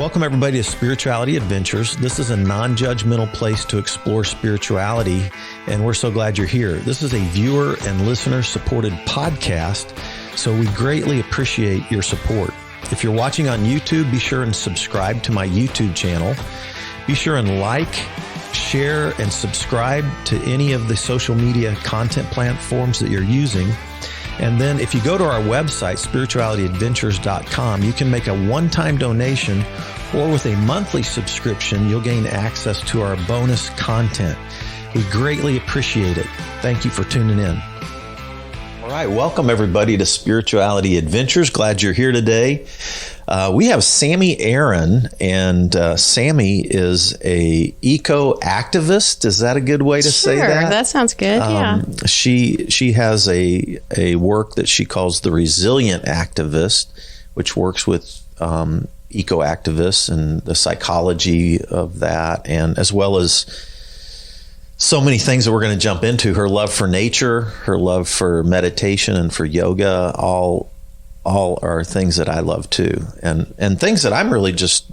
Welcome, everybody, to Spirituality Adventures. This is a non-judgmental place to explore spirituality, and we're so glad you're here. This is a viewer and listener-supported podcast, so we greatly appreciate your support. If you're watching on YouTube, be sure and subscribe to my YouTube channel. Be sure and like, share, and subscribe to any of the social media content platforms that you're using. And then if you go to our website, spiritualityadventures.com, you can make a one-time donation, or with a monthly subscription, you'll gain access to our bonus content. We greatly appreciate it. Thank you for tuning in. All right, welcome everybody to Spirituality Adventures. Glad you're here today. We have Sami Aaron, and Sami is a eco-activist. Is that a good way to say that? Sure, that sounds good, yeah. She has a work that she calls the Resilient Activist, which works with eco-activists and the psychology of that, and as well as so many things that we're going to jump into. Her love for nature, her love for meditation and for yoga, all are things that I love too. And things that I'm really just,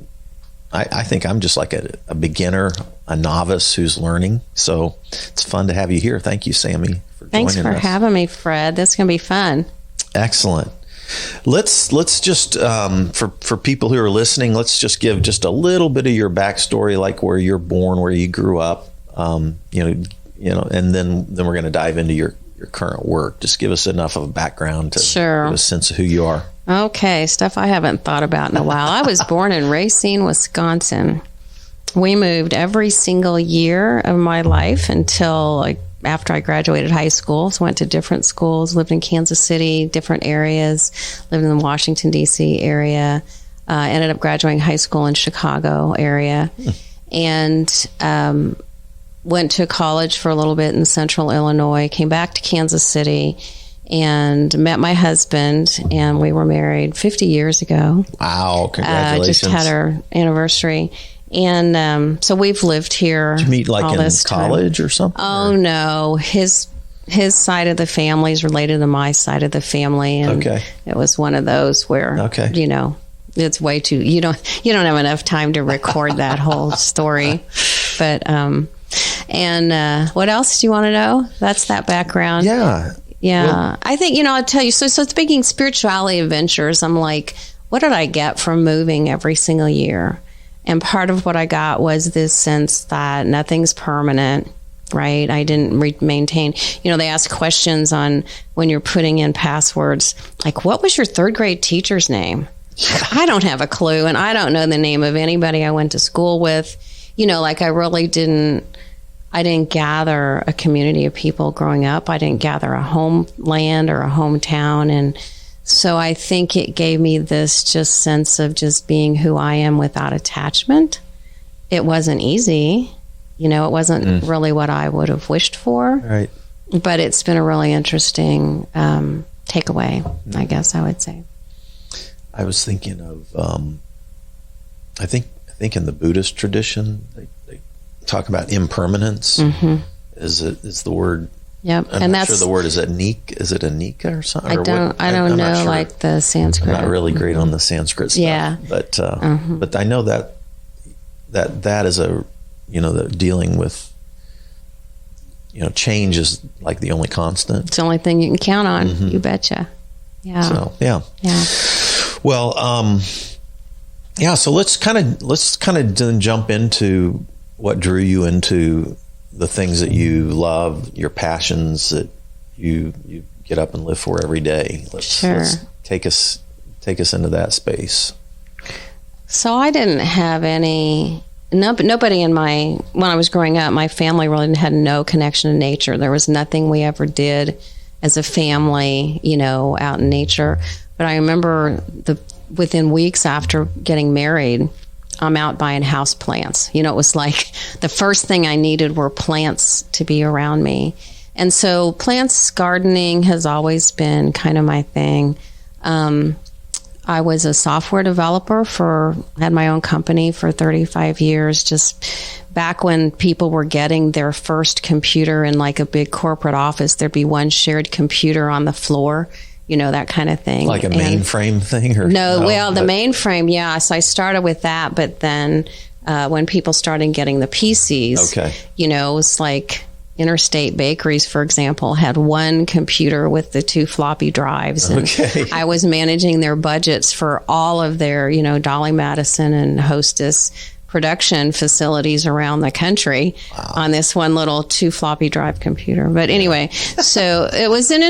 I think I'm just like a beginner, a novice who's learning. So it's fun to have you here. Thank you, Sami, for joining us. Thanks for having me, Fred. That's going to be fun. Excellent. Let's just, for people who are listening, let's just give just a little bit of your backstory, like where you're born, where you grew up, and then we're going to dive into your current work. Just give us enough of a background to give a sense of who you are. Okay, stuff I haven't thought about in a while. I was born in Racine, Wisconsin. We moved every single year of my life until after I graduated high school. So went to different schools, lived in Kansas City, different areas, lived in the Washington, D.C. area, ended up graduating high school in Chicago area, and went to college for a little bit in central Illinois, came back to Kansas City, and met my husband, and we were married 50 years ago. Wow, congratulations. Just had our anniversary. And so we've lived here. Did you meet like in college or something? Oh, no. His side of the family is related to my side of the family. And it was one of those where, it's way too, you don't have enough time to record that whole story. But, and what else do you want to know? That's that background. Yeah. Yeah. Well, I think, I'll tell you. So speaking spirituality adventures, I'm like, what did I get from moving every single year? And part of what I got was this sense that nothing's permanent, right? I didn't maintain, they ask questions on when you're putting in passwords, like, what was your third grade teacher's name? I don't have a clue, and I don't know the name of anybody I went to school with. I really didn't gather a community of people growing up. I didn't gather a homeland or a hometown. And so I think it gave me this just sense of just being who I am without attachment. It wasn't easy. It wasn't really what I would have wished for. Right. But it's been a really interesting takeaway, I guess I would say. I was thinking of, I think in the Buddhist tradition, they talk about impermanence. Mm-hmm. Is the word? Yep. I'm not sure the word is anika. Is it anika or something? I don't know, sure. Like the Sanskrit. I'm not really great on the Sanskrit stuff. Yeah. But I know that is a the dealing with change is like the only constant. It's the only thing you can count on. Mm-hmm. You betcha. Yeah. So yeah. Well, so let's kind of then jump into what drew you into the things that you love, your passions that you get up and live for every day. Let's take us into that space. So I didn't have nobody when I was growing up, my family really had no connection to nature. There was nothing we ever did as a family, out in nature. But I remember within weeks after getting married, I'm out buying house plants. It was like the first thing I needed were plants to be around me. And so plants, gardening has always been kind of my thing. I was a software developer had my own company for 35 years, just back when people were getting their first computer in like a big corporate office. There'd be one shared computer on the floor. that kind of thing. Like a mainframe thing? Or the mainframe, yeah. So I started with that, but then when people started getting the PCs, it was like Interstate Bakeries, for example, had one computer with the 2 floppy drives. And I was managing their budgets for all of their, Dolly Madison and Hostess production facilities around the country on this one little 2 floppy drive computer. But anyway, so it was an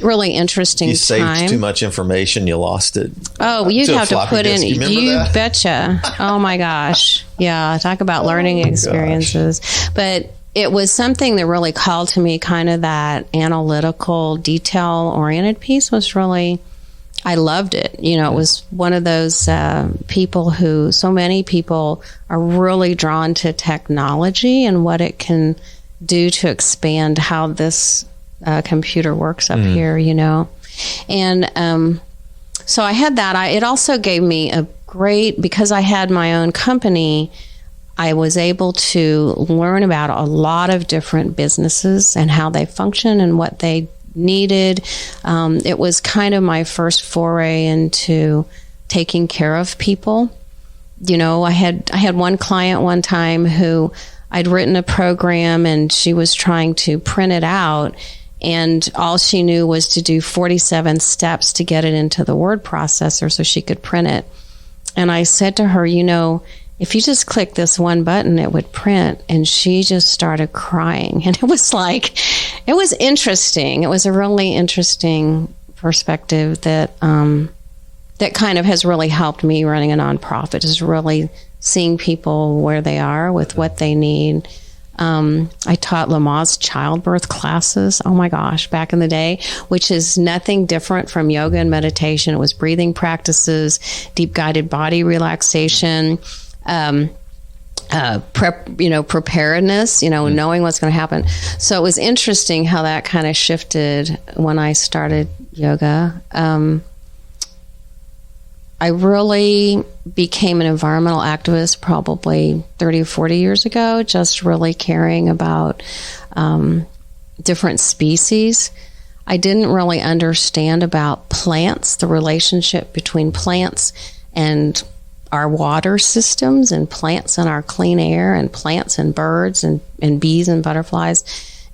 really interesting time. You time. Saved too much information, you lost it. Oh, you'd have to put in, you betcha. Oh my gosh. Yeah. Talk about learning experiences. But it was something that really called to me, kind of that analytical, detail-oriented piece was really, I loved it. It was one of those people who, so many people are really drawn to technology and what it can do to expand how this computer works up here, And so I had that. It also gave me because I had my own company, I was able to learn about a lot of different businesses and how they function and what they needed. It was kind of my first foray into taking care of people. I had one client one time who I'd written a program and she was trying to print it out, and all she knew was to do 47 steps to get it into the word processor so she could print it. And I said to her, if you just click this one button, it would print. And she just started crying. And it was interesting. It was a really interesting perspective that kind of has really helped me running a nonprofit, is really seeing people where they are with what they need. I taught Lamaze childbirth classes, oh my gosh, back in the day, which is nothing different from yoga and meditation. It was breathing practices, deep guided body relaxation, preparedness, knowing what's going to happen. So it was interesting how that kind of shifted when I started yoga. I really became an environmental activist probably 30 or 40 years ago, just really caring about different species. I didn't really understand about plants, the relationship between plants and our water systems, and plants and our clean air, and plants and birds and bees and butterflies,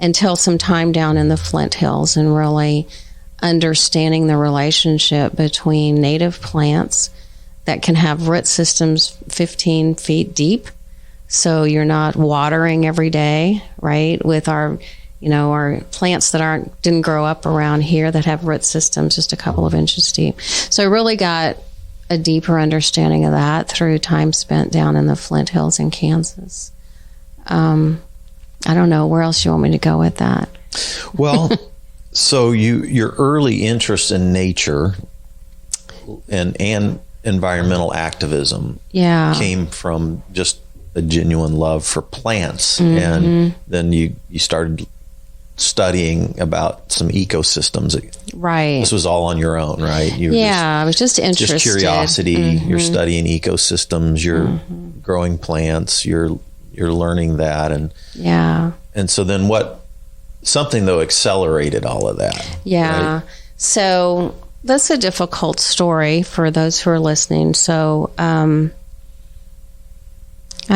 until some time down in the Flint Hills and really understanding the relationship between native plants that can have root systems 15 feet deep. So you're not watering every day, right? With our plants that didn't grow up around here that have root systems just a couple of inches deep. So I really got a deeper understanding of that through time spent down in the Flint Hills in Kansas. I don't know where else you want me to go with that. Well, so your early interest in nature and environmental activism came from just a genuine love for plants. And then you started studying about some ecosystems. Right. This was all on your own, right? I was just interested. Just curiosity. You're studying ecosystems. You're growing plants. You're learning that, and so then something though accelerated all of that. Yeah. Right? So that's a difficult story for those who are listening. So I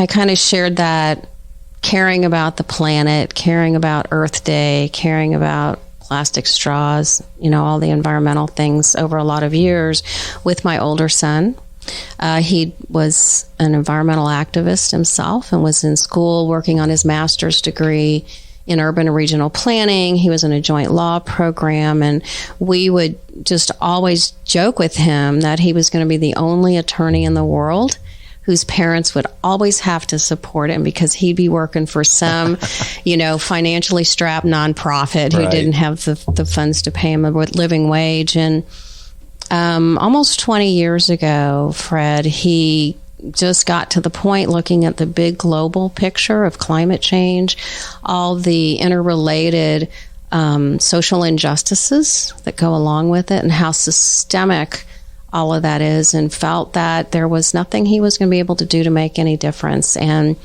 kind of shared that. Caring about the planet, caring about Earth Day, caring about plastic straws, all the environmental things over a lot of years with my older son. He was an environmental activist himself and was in school working on his master's degree in urban and regional planning. He was in a joint law program, and we would just always joke with him that he was going to be the only attorney in the world whose parents would always have to support him because he'd be working for some, financially strapped nonprofit who didn't have the funds to pay him a living wage. And almost 20 years ago, Fred, he just got to the point looking at the big global picture of climate change, all the interrelated social injustices that go along with it, and how systemic all of that is, and felt that there was nothing he was going to be able to do to make any difference. And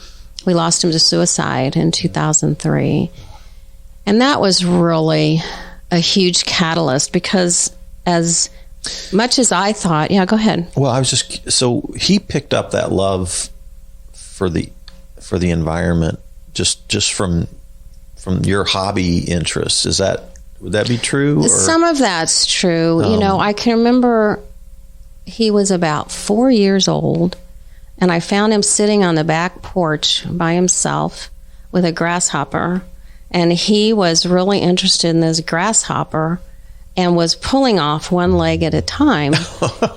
we lost him to suicide in 2003. And that was really a huge catalyst, because as much as I thought, yeah, go ahead. Well, I was so he picked up that love for the environment just from your hobby interests. Would that be true? Or? Some of that's true. I can remember he was about 4 years old, and I found him sitting on the back porch by himself with a grasshopper, and he was really interested in this grasshopper and was pulling off one leg at a time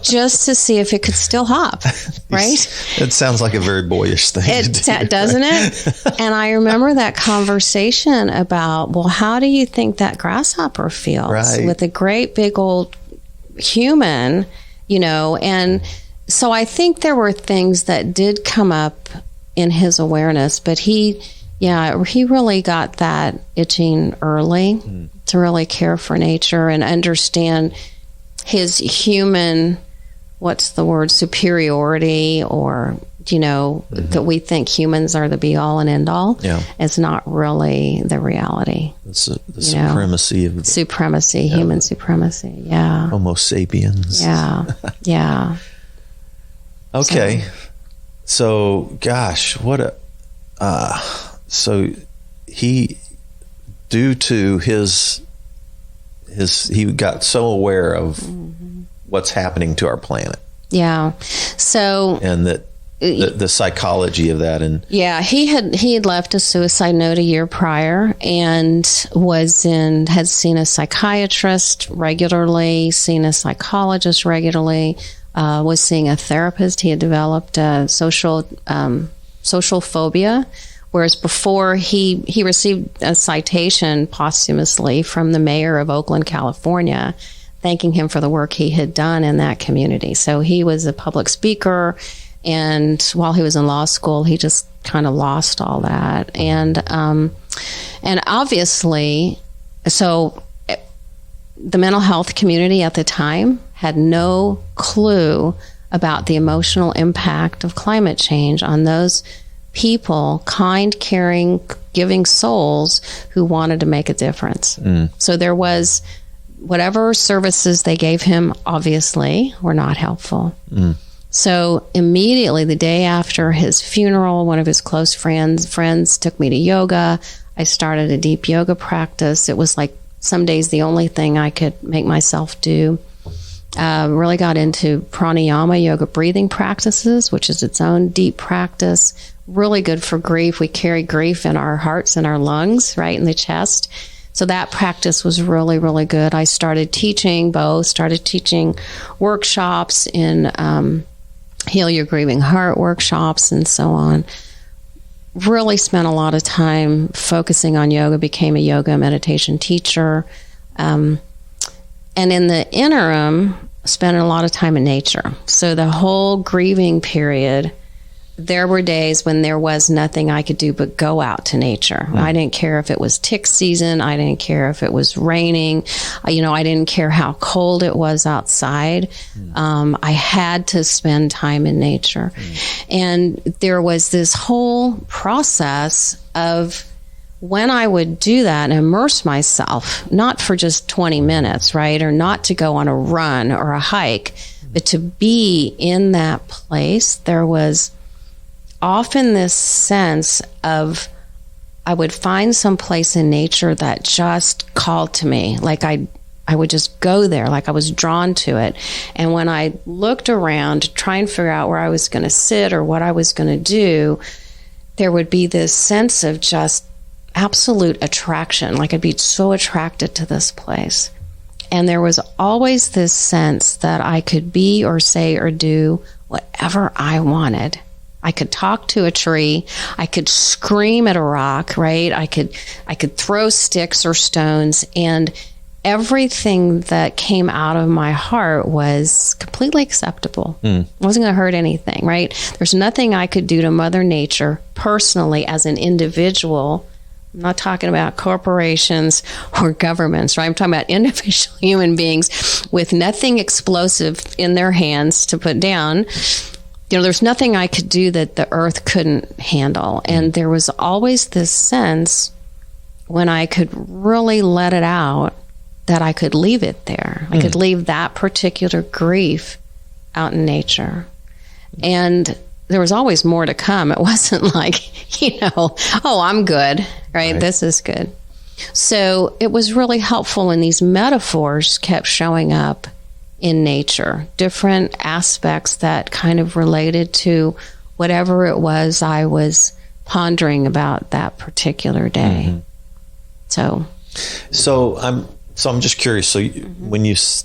just to see if it could still hop, right? It sounds like a very boyish thing to do. Doesn't it? And I remember that conversation about, well, how do you think that grasshopper feels with a great big old human, And so I think there were things that did come up in his awareness, but he really got that itching early to really care for nature and understand his human, superiority, or, that we think humans are the be all and end all. Yeah. It's not really the reality. It's the supremacy of human supremacy. Yeah. Homo sapiens. Yeah. Yeah. Okay. So gosh, so he, due to his he got so aware of what's happening to our planet. Yeah. So, and that the psychology of that, and he had left a suicide note a year prior, and had seen a psychiatrist regularly, seen a psychologist regularly, was seeing a therapist. He had developed a social phobia. Whereas before, he received a citation posthumously from the mayor of Oakland, California, thanking him for the work he had done in that community. So he was a public speaker, and while he was in law school, he just kind of lost all that. And obviously, so the mental health community at the time had no clue about the emotional impact of climate change on those people, kind, caring, giving souls who wanted to make a difference. So there was, whatever services they gave him, obviously, were not helpful. So immediately, the day after his funeral, one of his close friends took me to yoga. I started a deep yoga practice. It was like some days the only thing I could make myself do. Really got into pranayama, yoga breathing practices, which is its own deep practice. Really good for grief. We carry grief in our hearts and our lungs, right in the chest. So that practice was really, really good. I started teaching workshops in Heal Your Grieving Heart workshops and so on. Really spent a lot of time focusing on yoga, became a yoga meditation teacher. And in the interim, spent a lot of time in nature. So the whole grieving period, there were days when there was nothing I could do but go out to nature. I didn't care if it was tick season. I didn't care if it was raining. I didn't care how cold it was outside. I had to spend time in nature. And there was this whole process of when I would do that and immerse myself, not for just 20 minutes, right? Or not to go on a run or a hike, but to be in that place, there was often this sense of, I would find some place in nature that just called to me. Like I would just go there, like I was drawn to it. And when I looked around to try and figure out where I was going to sit or what I was going to do, there would be this sense of just absolute attraction. Like I'd be so attracted to this place. And there was always this sense that I could be or say or do whatever I wanted. I could talk to a tree. I could scream at a rock, right? I could throw sticks or stones, and everything that came out of my heart was completely acceptable. It wasn't going to hurt anything, right? There's nothing I could do to Mother Nature personally as an individual. I'm not talking about corporations or governments, right? I'm talking about individual human beings with nothing explosive in their hands to put down. There's nothing I could do that the earth couldn't handle. And there was always this sense when I could really let it out that I could leave it there. I could leave that particular grief out in nature. And there was always more to come. It wasn't like, oh, I'm good, right? This is good. So it was really helpful when these metaphors kept showing up in nature, different aspects that kind of related to whatever it was I was pondering about that particular day. So I'm just curious. So when this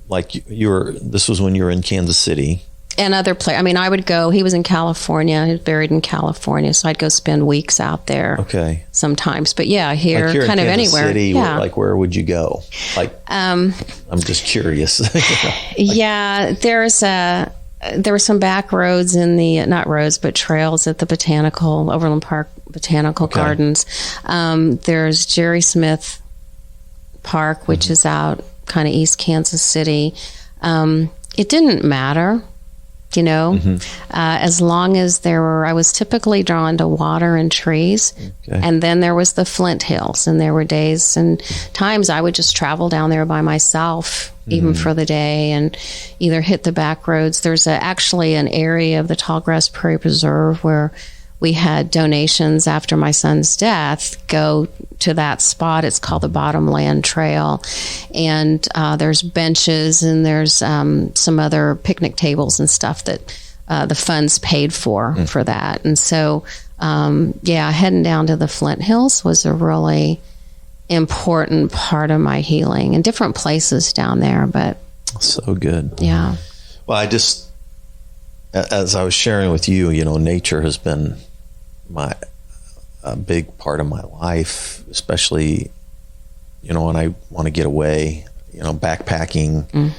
was when you were in Kansas City. And other places. I mean, I would go, he was in California, he was buried in California, so I'd go spend weeks out there sometimes. But here like here kind in of Kansas anywhere. City, where would you go? I'm just curious. Yeah, there were some back roads in the, not roads, but trails at the Overland Park Botanical Gardens. There's Jerry Smith Park, which is out kind of East Kansas City. It didn't matter. As long as I was typically drawn to water and trees. And then there was the Flint Hills, and there were days and times I would just travel down there by myself, even for the day, and either hit the back roads. There's actually an area of the Tallgrass Prairie Preserve where we had donations after my son's death go to that spot. It's called the Bottomland Trail. And there's benches and there's some other picnic tables and stuff that the funds paid for that. And so, heading down to the Flint Hills was a really important part of my healing, and different places down there. But so good. Yeah. Well, as I was sharing with you, nature has been a big part of my life, especially, when I want to get away, backpacking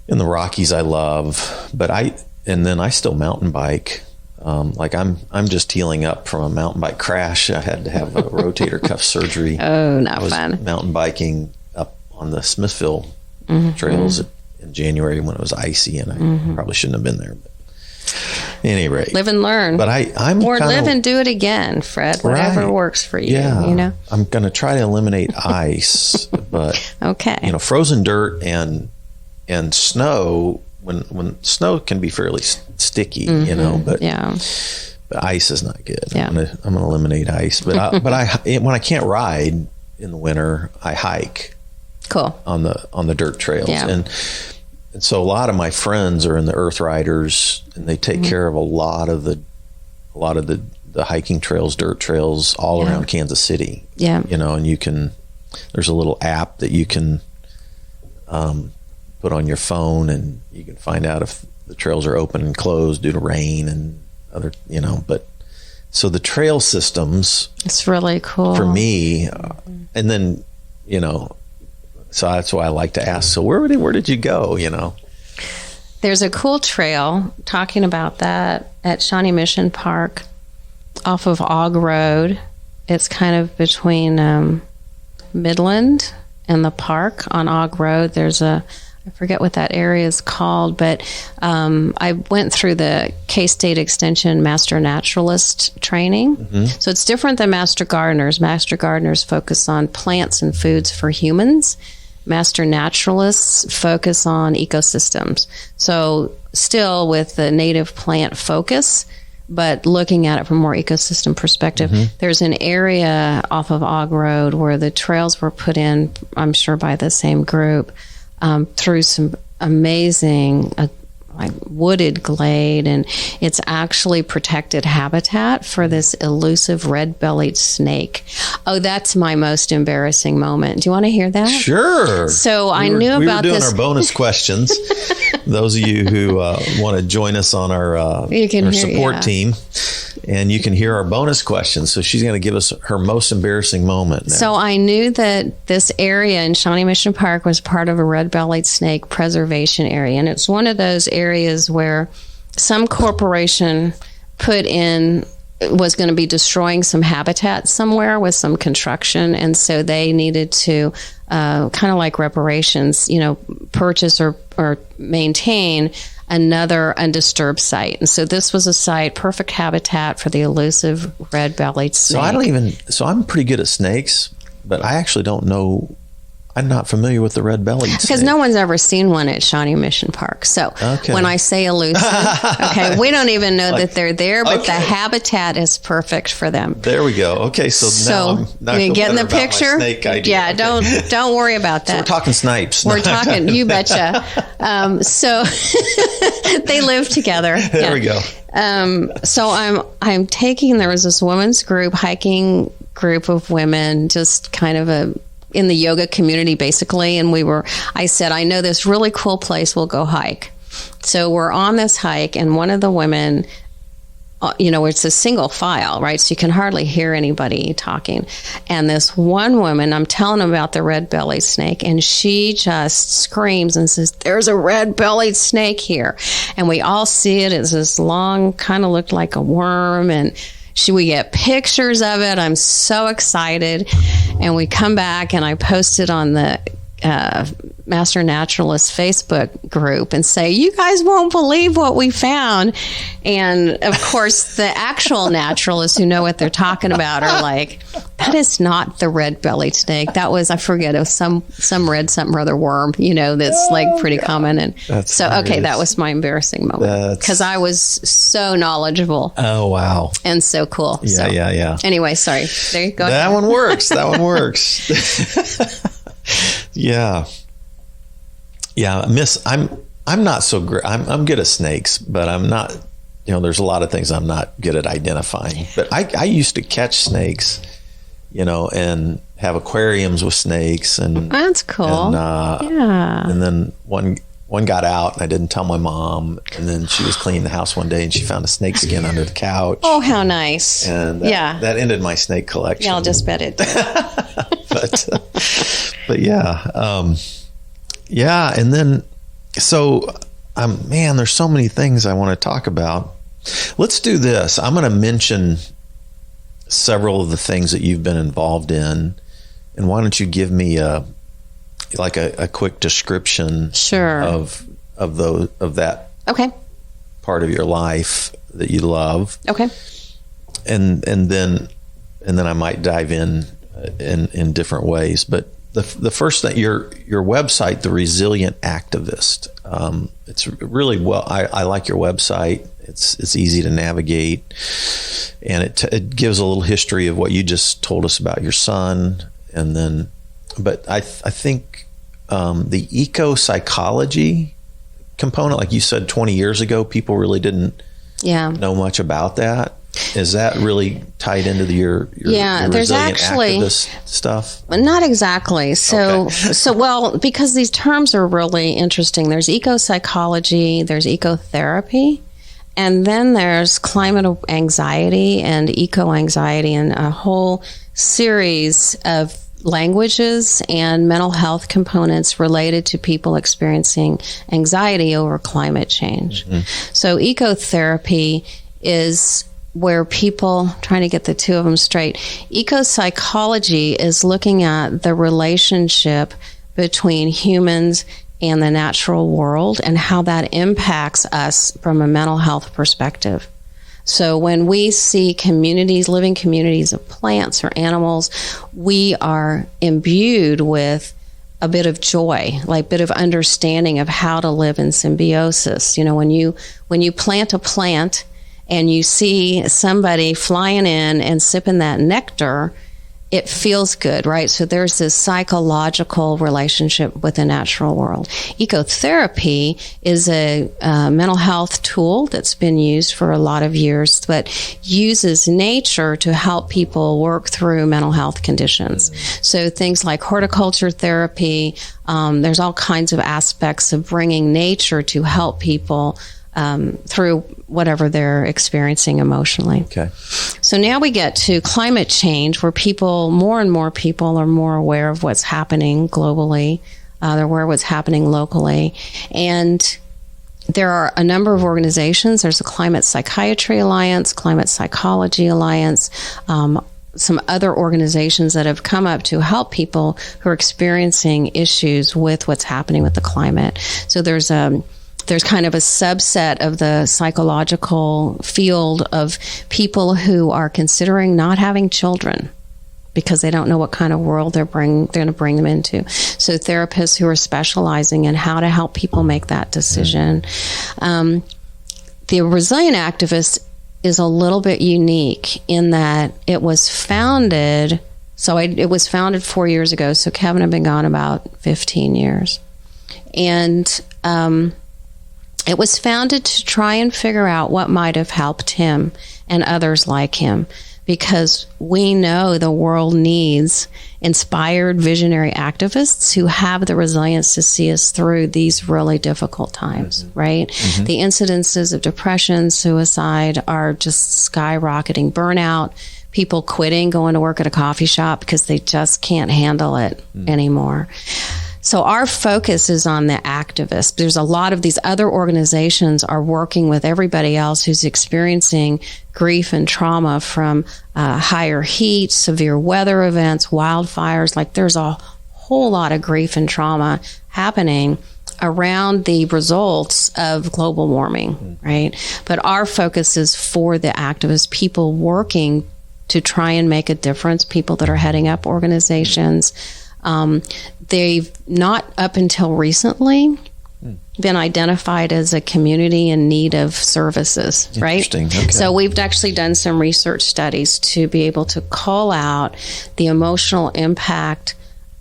in the Rockies. I love, and then I still mountain bike. I'm just healing up from a mountain bike crash. I had to have a rotator cuff surgery. Oh, not I was fun. Mountain biking up on the Smithville trails in January when it was icy, and I probably shouldn't have been there. But at any rate, live and learn. But I'm or live and do it again, Fred. Whatever works for you. Yeah, I'm going to try to eliminate ice, but frozen dirt and snow. When snow can be fairly sticky, but ice is not good. Yeah. I'm gonna eliminate ice, but when I can't ride in the winter, I hike. Cool. On the dirt trails, and so a lot of my friends are in the Earth Riders, and they take care of a lot of the hiking trails, dirt trails all around Kansas City. Yeah, and there's a little app that you can put on your phone, and you can find out if the trails are open and closed due to rain and other, but so the trail systems, it's really cool for me. And then, so that's why I like to ask, so where did you go? There's a cool trail talking about that at Shawnee Mission Park off of Og Road. It's kind of between Midland and the park on Og Road. There's I forget what that area is called, but I went through the K-State Extension Master Naturalist training. So it's different than Master Gardeners. Master Gardeners focus on plants and foods for humans. Master Naturalists focus on ecosystems. So still with the native plant focus, but looking at it from a more ecosystem perspective. There's an area off of Og Road where the trails were put in, I'm sure by the same group, through some amazing wooded glade, and it's actually protected habitat for this elusive red-bellied snake. Oh, that's my most embarrassing moment. Do you want to hear that? Sure. So I knew about this. We were doing our bonus questions. Those of you who want to join us on our support team, and you can hear our bonus questions. So she's going to give us her most embarrassing moment now. So I knew that this area in Shawnee Mission Park was part of a red-bellied snake preservation area. And it's one of those areas where some corporation was going to be destroying some habitat somewhere with some construction. And so they needed to, kind of like reparations, purchase or maintain another undisturbed site. And so this was a site, perfect habitat for the elusive red-bellied snake. So I'm pretty good at snakes, but I actually don't know I'm not familiar with the red-bellied snake. Because no one's ever seen one at Shawnee Mission Park. So when I say elusive, we don't even know that they're there, but the habitat is perfect for them. There we go. Okay, so now you get in the picture. Snake idea. Yeah, don't worry about that. So we're talking snipes. We're talking, you betcha. So they live together. There we go. So I'm taking. There was this women's group, hiking group of women, just kind of in the yoga community, basically. And I said, I know this really cool place, we'll go hike. So we're on this hike, and one of the women, it's a single file, right? So you can hardly hear anybody talking. And this one woman, I'm telling them about the red-bellied snake, and she just screams and says, there's a red-bellied snake here. And we all see it. It's this long, kind of looked like a worm, and we get pictures of it. I'm so excited. And we come back, and I posted on the Master Naturalist Facebook group and say, you guys won't believe what we found. And of course, the actual naturalists who know what they're talking about are like, that is not the red-bellied snake. That was, I forget, it was some red something or other worm, that's like pretty common. And that's so, hilarious. Okay, that was my embarrassing moment because I was so knowledgeable. Oh, wow. And so cool. Yeah. Anyway, sorry. There you go. That one works. Yeah. I'm not so great. I'm good at snakes, but I'm not, there's a lot of things I'm not good at identifying. But I used to catch snakes, and have aquariums with snakes. And that's cool. And then one got out, and I didn't tell my mom. And then she was cleaning the house one day, and she found a snake skin under the couch. Oh, how nice. And that ended my snake collection. Yeah, I'll just bet it did. But yeah. And then, so, man, there's so many things I want to talk about. Let's do this. I'm going to mention several of the things that you've been involved in. And why don't you give me a quick description of that part of your life that you love. Okay. And then I might dive in different ways. But the first thing, your website, The Resilient Activist, it's really I like your website. It's easy to navigate, and it gives a little history of what you just told us about your son, and then, but I think the eco-psychology component, like you said, 20 years ago, people really didn't know much about that. Is that really tied into your there's actually activist stuff? Not exactly. So because these terms are really interesting. There's eco-psychology, there's ecotherapy, and then there's climate anxiety and eco-anxiety, and a whole series of languages and mental health components related to people experiencing anxiety over climate change. Mm-hmm. So ecotherapy is where people, trying to get the two of them straight, eco-psychology is looking at the relationship between humans and the natural world and how that impacts us from a mental health perspective. So when we see living communities of plants or animals, we are imbued with a bit of joy, like a bit of understanding of how to live in symbiosis. When you plant a plant and you see somebody flying in and sipping that nectar, it feels good, right? So there's this psychological relationship with the natural world. Ecotherapy is a mental health tool that's been used for a lot of years, but uses nature to help people work through mental health conditions. So things like horticulture therapy, there's all kinds of aspects of bringing nature to help people through whatever they're experiencing emotionally. Okay. So now we get to climate change, where more and more people are more aware of what's happening globally. They're aware of what's happening locally. And there are a number of organizations. There's a Climate Psychiatry Alliance, Climate Psychology Alliance, some other organizations that have come up to help people who are experiencing issues with what's happening with the climate. So there's kind of a subset of the psychological field of people who are considering not having children. because they don't know what kind of world they're going to bring them into. So therapists who are specializing in how to help people make that decision. The Resilient Activist is a little bit unique in that it was founded. It was founded 4 years ago. So Kevin had been gone about 15 years. And it was founded to try and figure out what might have helped him and others like him, because we know the world needs inspired, visionary activists who have the resilience to see us through these really difficult times, right? The incidences of depression, suicide are just skyrocketing. Burnout, people quitting, going to work at a coffee shop because they just can't handle it anymore. So our focus is on the activists. There's a lot of these other organizations are working with everybody else who's experiencing grief and trauma from higher heat, severe weather events, wildfires. Like there's a whole lot of grief and trauma happening around the results of global warming, right? But our focus is for the activists, people working to try and make a difference, people that are heading up organizations. They've not up until recently been identified as a community in need of services, right? Okay. So we've actually done some research studies to be able to call out the emotional impact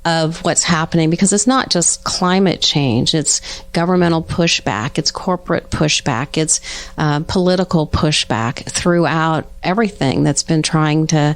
of what's happening, because it's not just climate change, it's governmental pushback, it's corporate pushback, it's political pushback throughout everything that's been trying to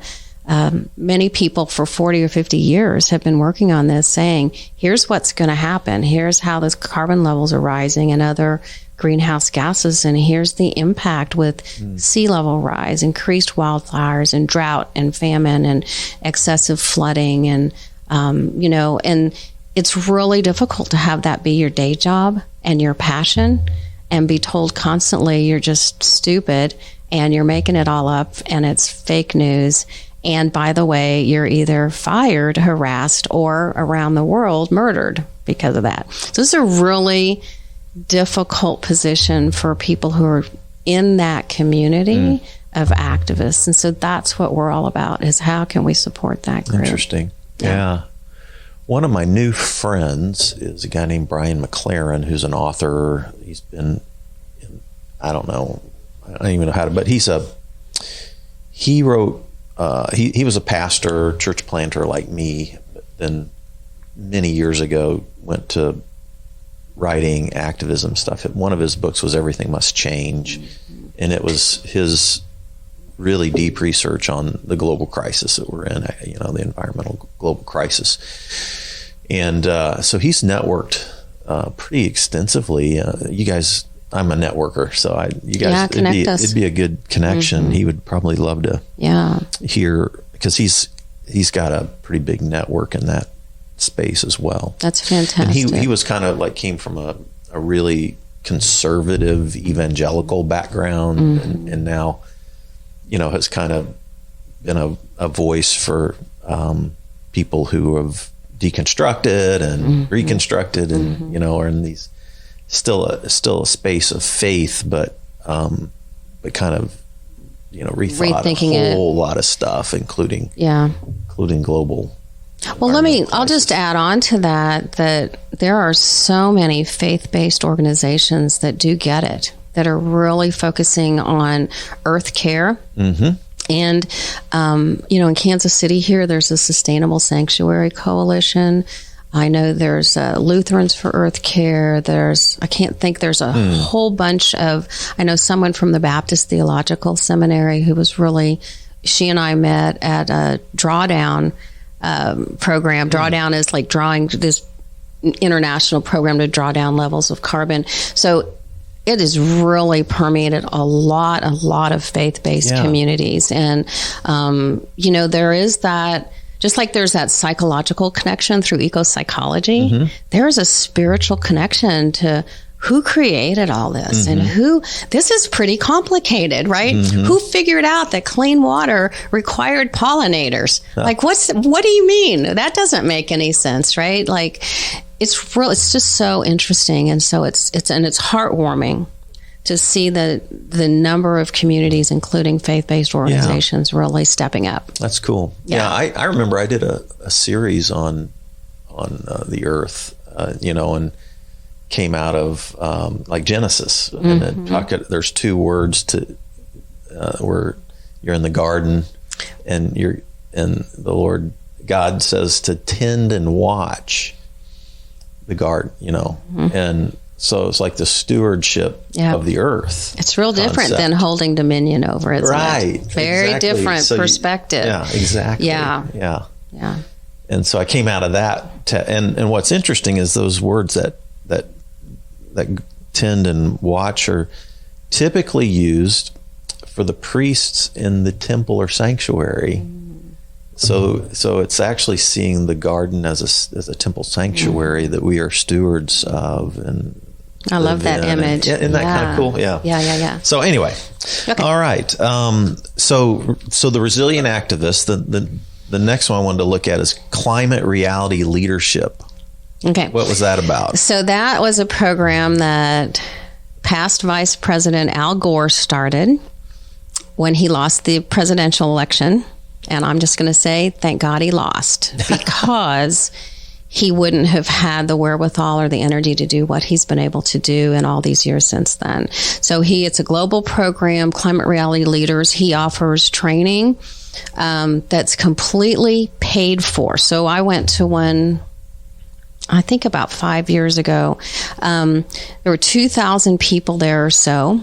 many people for 40 or 50 years have been working on this, saying, here's what's going to happen. Here's how the carbon levels are rising and other greenhouse gases. And here's the impact with sea level rise, increased wildfires and drought and famine and excessive flooding. And, and it's really difficult to have that be your day job and your passion and be told constantly you're just stupid and you're making it all up and it's fake news. And by the way, you're either fired, harassed, or around the world murdered because of that. So this is a really difficult position for people who are in that community of activists. And so that's what we're all about, is how can we support that group? Interesting. Yeah. One of my new friends is a guy named Brian McLaren, who's an author. He's been, I don't even know how to, but he wrote, he was a pastor, church planter like me, but then many years ago went to writing activism stuff. One of his books was Everything Must Change, and it was his really deep research on the global crisis that we're in, the environmental global crisis. And so he's networked pretty extensively. You guys, I'm a networker, so it'd be a good connection. He would probably love to hear, because he's got a pretty big network in that space as well. That's fantastic. And he was kind of like, came from a really conservative evangelical background, and now, has kind of been a voice for people who have deconstructed and reconstructed, and are in these still a space of faith, but kind of rethought a whole lot of stuff, including global. Well, I'll just add on to that there are so many faith-based organizations that do get it, that are really focusing on earth care. And, in Kansas City here, there's a Sustainable Sanctuary Coalition. I know there's Lutherans for Earth Care. There's a whole bunch of, I know someone from the Baptist Theological Seminary who was she and I met at a drawdown program. Drawdown is like drawing, this international program to draw down levels of carbon. So it has really permeated a lot of faith-based communities. And, there is that, just like there's that psychological connection through eco-psychology, there's a spiritual connection to who created all this and this is pretty complicated, right? Who figured out that clean water required pollinators? Like, what do you mean? That doesn't make any sense, right? Like, it's just so interesting. And so it's heartwarming to see the number of communities, including faith-based organizations, really stepping up. That's cool. Yeah, I remember I did a series on the earth, and came out of like Genesis, and then there's 2 words to where you're in the garden, and the Lord God says to tend and watch the garden, and so it's like the stewardship of the earth. It's real different than holding dominion over it, right? Very different perspective. Exactly. Yeah. And so I came out of that, and what's interesting is those words that tend and watch are typically used for the priests in the temple or sanctuary. So it's actually seeing the garden as a temple sanctuary that we are stewards of. And I love that image. Isn't that kind of cool? Yeah. So anyway, all right. So the resilient activist, the next one I wanted to look at is climate reality leadership. Okay. What was that about? So that was a program that past Vice President Al Gore started when he lost the presidential election. And I'm just going to say, thank God he lost, because he wouldn't have had the wherewithal or the energy to do what he's been able to do in all these years since then. So it's a global program, Climate Reality Leaders. He offers training that's completely paid for. So I went to one, I think about 5 years ago. There were 2,000 people there or so.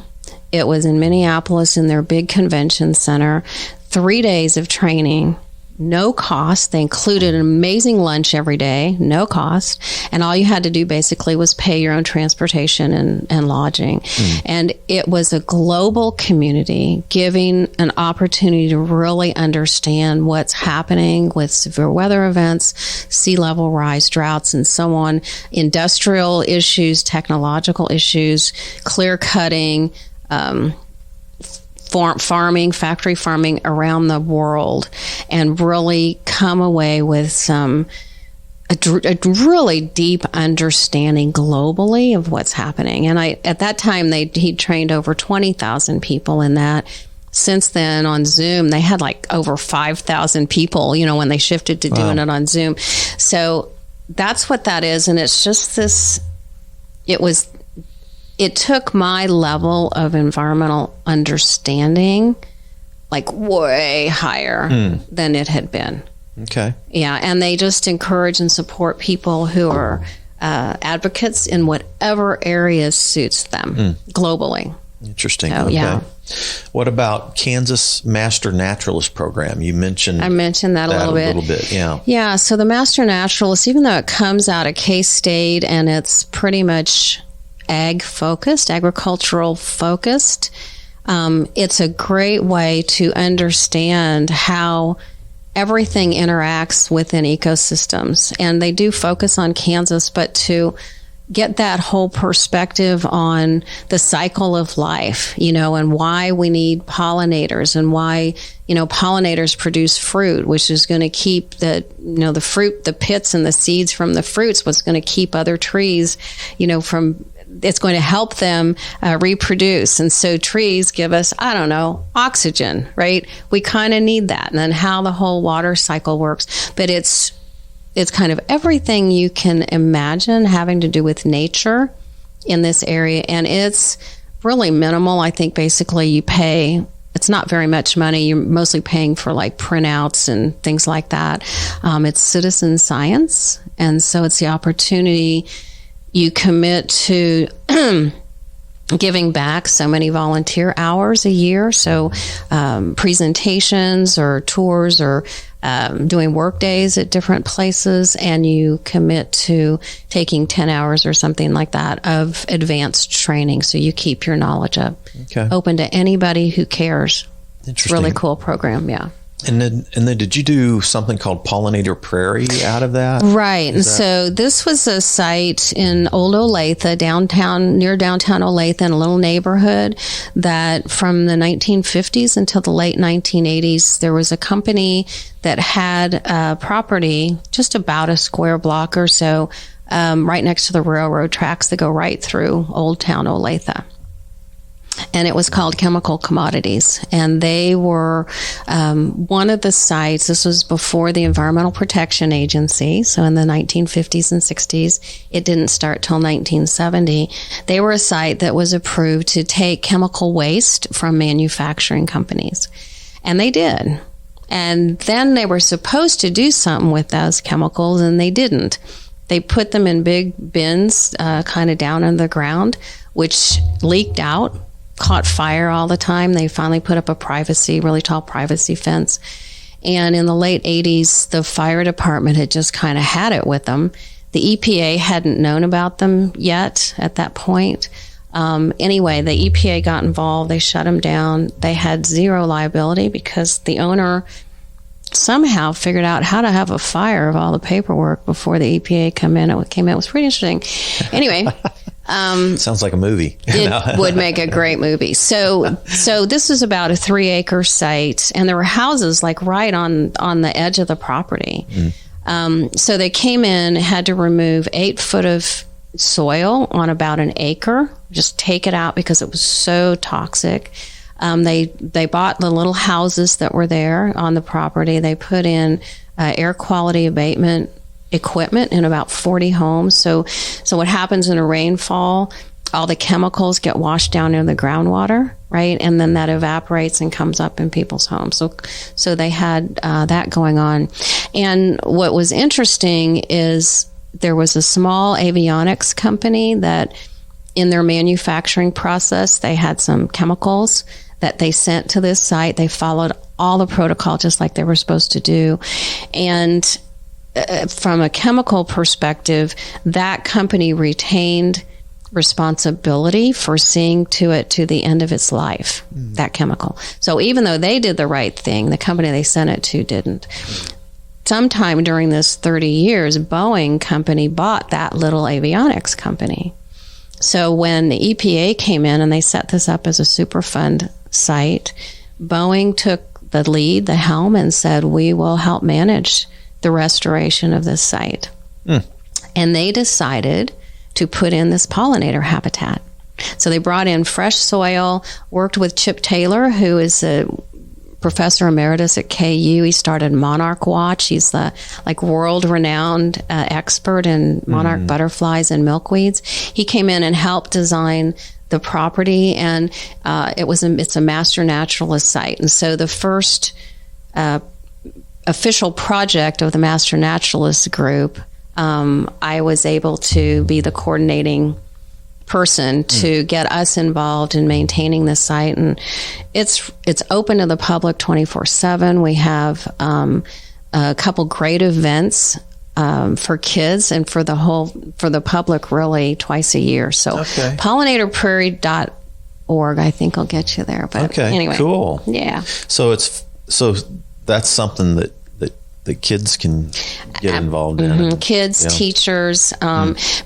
It was in Minneapolis in their big convention center. 3 days of training, no cost. They included an amazing lunch every day, no cost. And all you had to do basically was pay your own transportation and lodging. And it was a global community giving an opportunity to really understand what's happening with severe weather events, sea level rise, droughts, and so on, industrial issues, technological issues, clear cutting, factory farming around the world, and really come away with a really deep understanding globally of what's happening. And at that time, he trained over 20,000 people in that. Since then, on Zoom, they had like over 5,000 people, when they shifted to doing it on Zoom. So that's what that is. And it's just it took my level of environmental understanding like way higher than it had been. Okay. Yeah. And they just encourage and support people who are advocates in whatever area suits them globally. Interesting. So, okay. Yeah. What about Kansas Master Naturalist Program? I mentioned that a little bit. Yeah. Yeah. So the Master Naturalist, even though it comes out of K-State and it's pretty much agricultural focused, it's a great way to understand how everything interacts within ecosystems. And they do focus on Kansas, but to get that whole perspective on the cycle of life, and why we need pollinators, and why, pollinators produce fruit, which is going to keep the fruit, the pits and the seeds from the fruits, what's going to keep other trees, it's going to help them reproduce. And so trees give us, oxygen, right? We kind of need that. And then how the whole water cycle works. But it's kind of everything you can imagine having to do with nature in this area. And it's really minimal. I think basically you pay, it's not very much money. You're mostly paying for like printouts and things like that. It's citizen science. And so it's the opportunity. You commit to giving back so many volunteer hours a year. So presentations or tours or doing work days at different places. And you commit to taking 10 hours or something like that of advanced training. So you keep your knowledge up. Okay. Open to anybody who cares. Interesting. Really cool program. Yeah. And then did you do something called Pollinator Prairie out of that? Right. And so this was a site in Old Olathe, near downtown Olathe, in a little neighborhood that from the 1950s until the late 1980s, there was a company that had property just about a square block or so right next to the railroad tracks that go right through Old Town Olathe. and it was called Chemical Commodities. And they were one of the sites. This was before the Environmental Protection Agency. So in the 1950s and 60s, it didn't start till 1970. They were a site that was approved to take chemical waste from manufacturing companies. And they did. And then they were supposed to do something with those chemicals, and they didn't. They put them in big bins kind of down in the ground, which leaked out, caught fire all the time. They finally put up a really tall privacy fence. And in the late 80s, the fire department had just kind of had it with them. The EPA hadn't known about them yet at that point. Anyway, the EPA got involved. They shut them down. They had zero liability because the owner somehow figured out how to have a fire of all the paperwork before the EPA came in. It was pretty interesting. Anyway. Sounds like a movie. It would make a great movie. So this was about a 3-acre site, and there were houses like right on the edge of the property. So they came in, had to remove 8 foot of soil on about an acre, just take it out because it was so toxic. They bought the little houses that were there on the property. They put in air quality abatement equipment in about 40 homes. So what happens in a rainfall, all the chemicals get washed down into the groundwater, right? And then that evaporates and comes up in people's homes. So they had that going on. And what was interesting is there was a small avionics company that in their manufacturing process, they had some chemicals that they sent to this site. They followed all the protocol just like they were supposed to do. And from a chemical perspective, that company retained responsibility for seeing to it to the end of its life, that chemical. So even though they did the right thing, the company they sent it to didn't. Sometime during this 30 years, Boeing company bought that little avionics company. So when the EPA came in and they set this up as a Superfund site, Boeing took the lead, the helm, and said, we will help manage the restoration of this site. And they decided to put in this pollinator habitat. So they brought in fresh soil, worked with Chip Taylor, who is a professor emeritus at KU. He started Monarch Watch. He's the world-renowned expert in monarch butterflies and milkweeds. He came in and helped design the property, and it's a master naturalist site. And so the first official project of the Master Naturalist group, I was able to be the coordinating person to get us involved in maintaining the site, and it's open to the public 24/7. We have a couple great events for kids and for the public really twice a year. So pollinatorprairie.org, I think I'll get you there. But anyway, cool. Yeah. So that's something that kids can get involved in. Kids, teachers,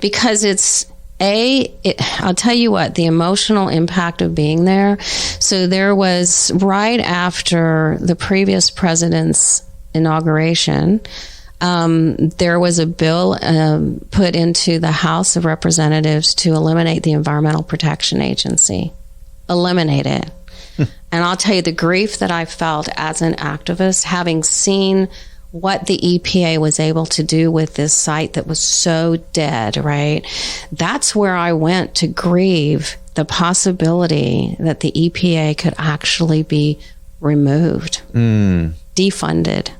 because it's I'll tell you what, the emotional impact of being there. So there was, right after the previous president's inauguration, there was a bill put into the House of Representatives to eliminate the Environmental Protection Agency. Eliminate it. And I'll tell you the grief that I felt as an activist, having seen what the EPA was able to do with this site that was so dead, right? That's where I went to grieve the possibility that the EPA could actually be removed, defunded,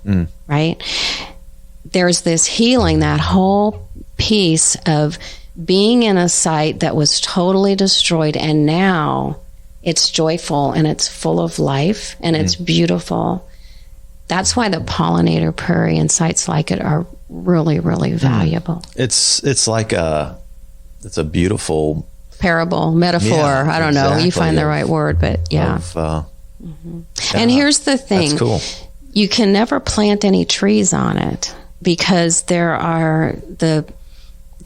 right? There's this healing, that whole piece of being in a site that was totally destroyed, and now it's joyful and it's full of life and it's beautiful. That's why the pollinator prairie and sites like it are really, really valuable. It's like it's a beautiful parable, metaphor. Yeah, I don't know. You find the right word, but yeah. And here's the thing. That's cool. You can never plant any trees on it because there are the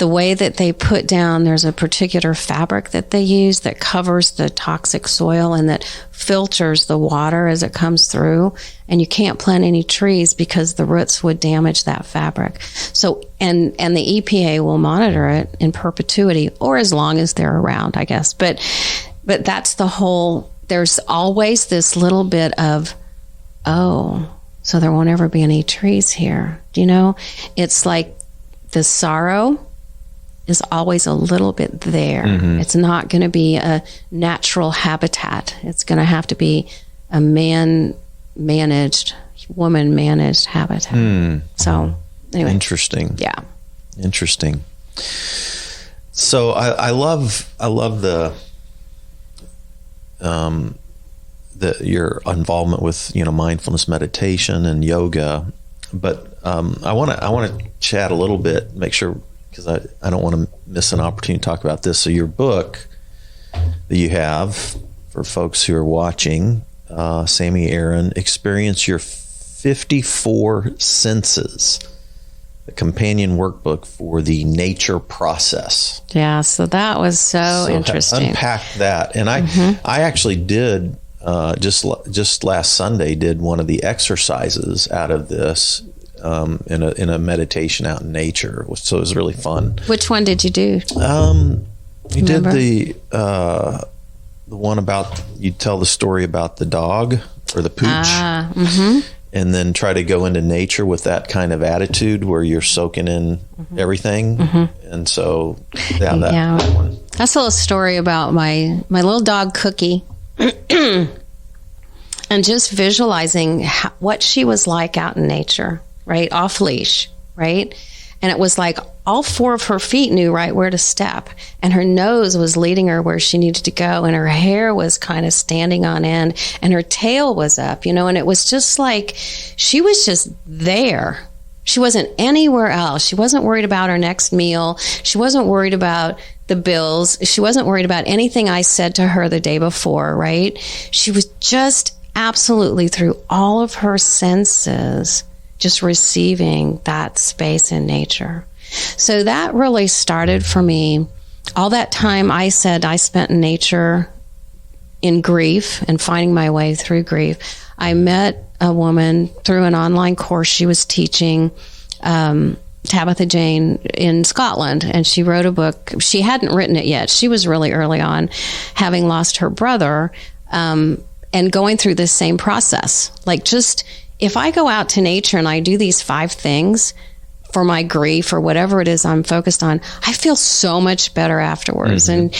way that they put down, there's a particular fabric that they use that covers the toxic soil and that filters the water as it comes through. And you can't plant any trees because the roots would damage that fabric. So, and the EPA will monitor it in perpetuity, or as long as they're around, I guess. But But that's the whole, there's always this little bit of, oh, so there won't ever be any trees here. Do you know? It's like the sorrow is always a little bit there. Mm-hmm. It's not going to be a natural habitat. It's going to have to be a man-managed, woman-managed habitat. So, anyway. Interesting. Yeah. Interesting. So I love your involvement with mindfulness meditation and yoga, but I want to chat a little bit, make sure, because I don't want to miss an opportunity to talk about this. So your book that you have for folks who are watching, Sami Aaron, Experience Your 54 Senses, a companion workbook for the nature process. Yeah, so that was so interesting. Unpack that. And I actually did, just last Sunday, did one of the exercises out of this in a meditation out in nature. So it was really fun. Which one did you do? You did the one about, you tell the story about the dog or the pooch. And then try to go into nature with that kind of attitude where you're soaking in everything. And so, that one. That's a little story about my little dog, Cookie. And just visualizing what she was like out in nature, right? Off leash, right? And it was like all 4 of her feet knew right where to step. And her nose was leading her where she needed to go. And her hair was kind of standing on end. And her tail was up, and it was just like she was just there. She wasn't anywhere else. She wasn't worried about her next meal. She wasn't worried about the bills. She wasn't worried about anything I said to her the day before, right? She was just absolutely, through all of her senses, just receiving that space in nature. So that really started for me. All that time I said I spent in nature in grief and finding my way through grief. I met a woman through an online course she was teaching, Tabitha Jane, in Scotland, and she wrote a book. She hadn't written it yet. She was really early on, having lost her brother, and going through this same process. Like, just if I go out to nature and I do these 5 things for my grief or whatever it is I'm focused on, I feel so much better afterwards. And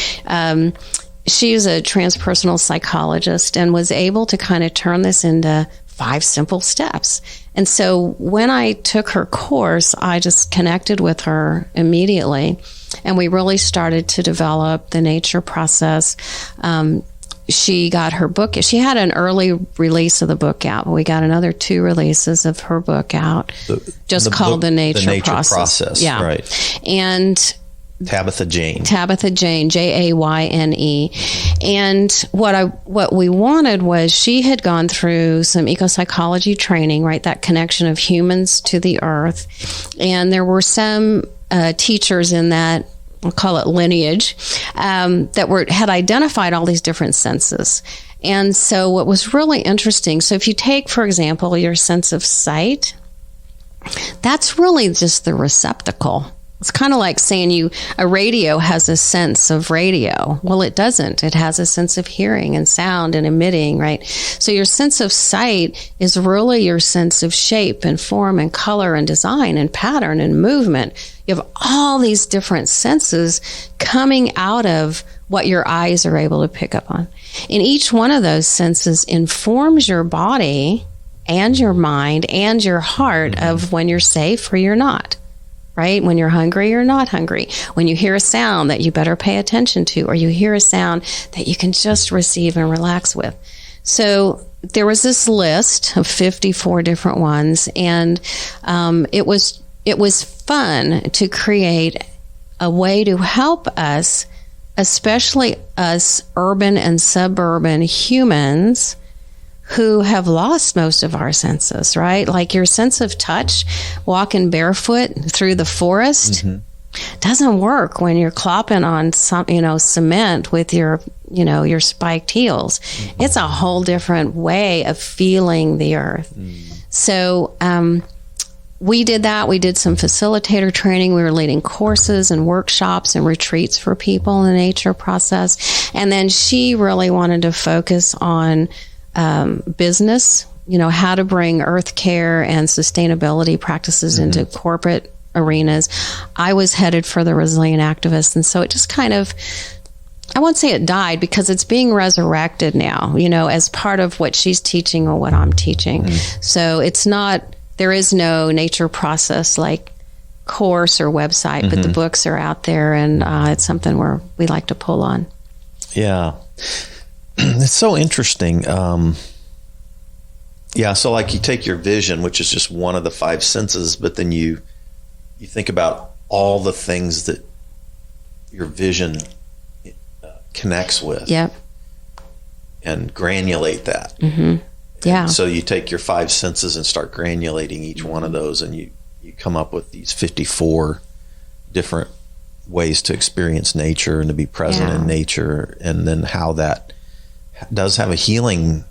she is a transpersonal psychologist and was able to kind of turn this into 5 simple steps. And so when I took her course, I just connected with her immediately, and we really started to develop the nature process. She got her book. She had an early release of the book out, but we got another 2 releases of her book out, called The Nature Process. Yeah. Right. And Tabitha Jane, Jayne. And what we wanted was, she had gone through some eco-psychology training, right? That connection of humans to the earth. And there were some teachers in that, I'll call it lineage, that had identified all these different senses. And so what was really interesting, so if you take, for example, your sense of sight, that's really just the receptacle. It's kind of like saying a radio has a sense of radio. Well, it doesn't. It has a sense of hearing and sound and emitting, right? So your sense of sight is really your sense of shape and form and color and design and pattern and movement. You have all these different senses coming out of what your eyes are able to pick up on. And each one of those senses informs your body and your mind and your heart of when you're safe or you're not. Right? When you're hungry or not hungry. When you hear a sound that you better pay attention to, or you hear a sound that you can just receive and relax with. So there was this list of 54 different ones, and it was fun to create a way to help us, especially us urban and suburban humans, who have lost most of our senses, right? Like your sense of touch, walking barefoot through the forest, doesn't work when you're clopping on cement with your spiked heels. It's a whole different way of feeling the earth. So we did that. We did some facilitator training. We were leading courses and workshops and retreats for people in the nature process. And then she really wanted to focus on business, how to bring earth care and sustainability practices into corporate arenas. I was headed for the Resilient Activist. And so it just kind of, I won't say it died, because it's being resurrected now, as part of what she's teaching or what I'm teaching. So it's not, there is no nature process like course or website, but the books are out there, and it's something where we like to pull on. Yeah. It's so interesting. So like you take your vision, which is just one of the 5 senses, but then you think about all the things that your vision connects with. Yep. And granulate that. Yeah. And so you take your 5 senses and start granulating each one of those, and you come up with these 54 different ways to experience nature and to be present in nature, and then how that does have a healing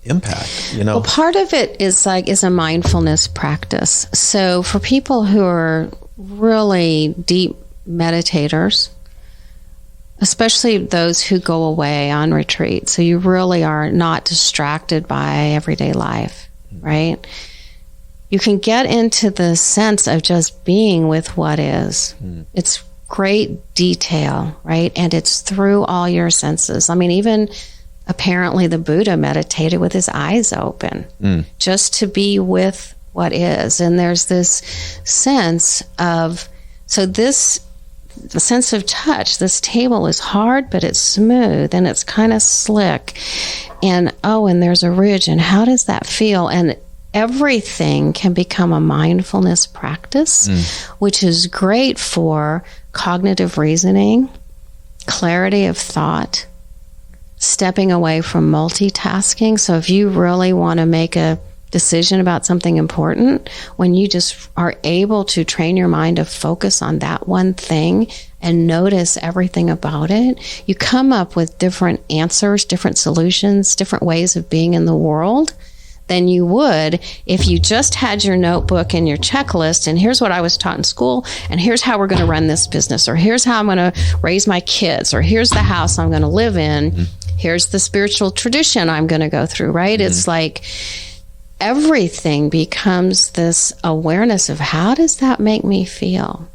impact. Well, part of it is a mindfulness practice. So for people who are really deep meditators, especially those who go away on retreat, so you really are not distracted by everyday life, right? You can get into the sense of just being with what is. It's great detail, right? And it's through all your senses. I mean, even apparently the Buddha meditated with his eyes open, just to be with what is. And there's this sense of, the sense of touch. This table is hard, but it's smooth, and it's kind of slick. And there's a ridge, and how does that feel? And everything can become a mindfulness practice, which is great for cognitive reasoning, clarity of thought, stepping away from multitasking. So if you really want to make a decision about something important, when you just are able to train your mind to focus on that one thing and notice everything about it, you come up with different answers, different solutions, different ways of being in the world than you would if you just had your notebook and your checklist, and here's what I was taught in school, and here's how we're going to run this business, or here's how I'm going to raise my kids, or here's the house I'm going to live in, here's the spiritual tradition I'm going to go through, right? It's like everything becomes this awareness of, how does that make me feel?